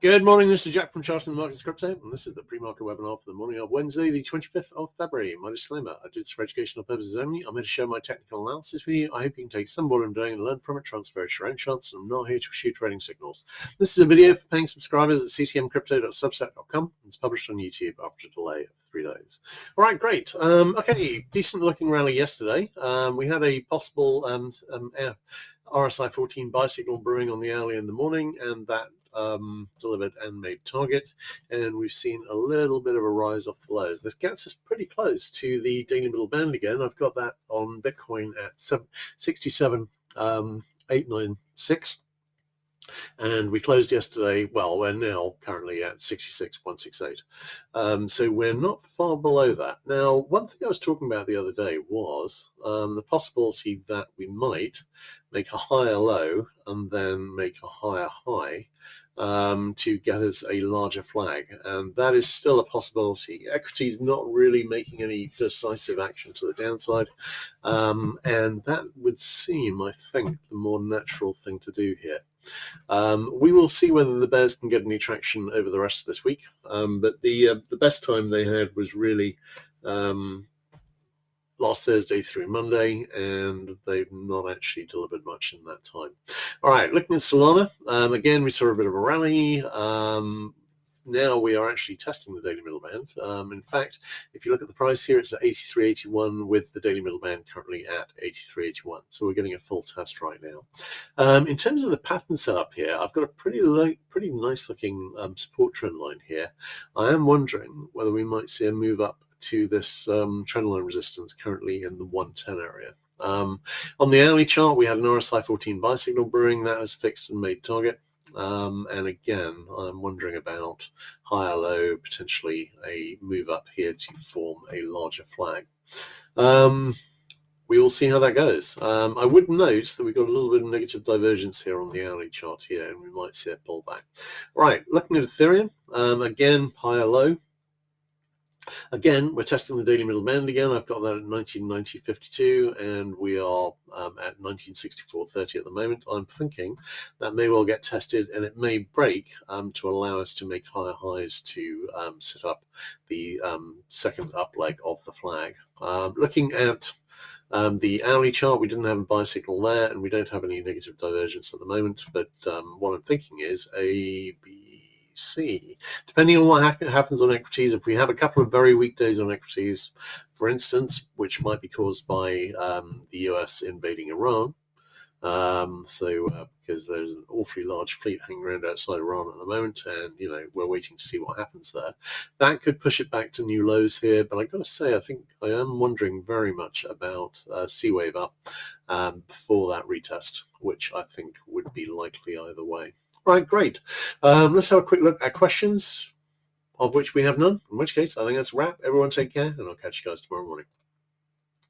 Good morning, this is Jack from Charting the Markets Crypto, and this is the pre-market webinar for the morning of Wednesday, the 25th of February. My disclaimer, I do this for educational purposes only. I'm here to share my technical analysis with you. I hope you can take some what I'm doing and learn from it, transfer it to your own chance, and I'm not here to issue trading signals. This is a video for paying subscribers at ccmcrypto.substack.com. It's published on YouTube after a delay of 3 days. All right, great. Okay, decent looking rally yesterday. We had a possible RSI 14 buy signal brewing on the hourly in the morning, and that delivered and made target, and we've seen a little bit of a rise off the lows. This gets us pretty close to the daily middle band again. I've got that on Bitcoin at 67,896, and we closed yesterday. Well, we're now currently at 66,168, so we're not far below that. Now, one thing I was talking about the other day was the possibility that we might make a higher low and then make a higher high to get us a larger flag, and that is still a possibility. Equity is not really making any decisive action to the downside, and that would seem, I think, the more natural thing to do here. We will see whether the bears can get any traction over the rest of this week, but the best time they had was really last Thursday through Monday, and they've not actually delivered much in that time. All right, looking at Solana, again, we saw a bit of a rally. Now we are actually testing the daily middle band. In fact, if you look at the price here, it's at 83.81 with the daily middle band currently at 83.81. So we're getting a full test right now. In terms of the pattern setup here, I've got a pretty nice looking support trend line here. I am wondering whether we might see a move up to this trend line resistance currently in the 110 area. On the hourly chart, we had an RSI 14 buy signal brewing that has fixed and made target. And again, I'm wondering about higher low, potentially a move up here to form a larger flag. We will see how that goes. I would note that we've got a little bit of negative divergence here on the hourly chart here, and we might see a pullback. Right, looking at Ethereum, again, higher low. Again, we're testing the daily middle band again. I've got that at 1990.52, and we are at 1964.30 at the moment. I'm thinking that may well get tested, and it may break to allow us to make higher highs to set up the second up leg of the flag. Looking at the hourly chart, we didn't have a buy signal there, and we don't have any negative divergence at the moment, but what I'm thinking is A, B, C. Depending on what happens on equities, if we have a couple of very weak days on equities, for instance, which might be caused by the US invading Iran, because there's an awfully large fleet hanging around outside Iran at the moment, and we're waiting to see what happens there. That could push it back to new lows here, but I've got to say, I think I am wondering very much about C wave up before that retest, which I think would be likely either way. Right, great. Let's have a quick look at questions, of which we have none, in which case I think that's a wrap. Everyone take care, and I'll catch you guys tomorrow morning.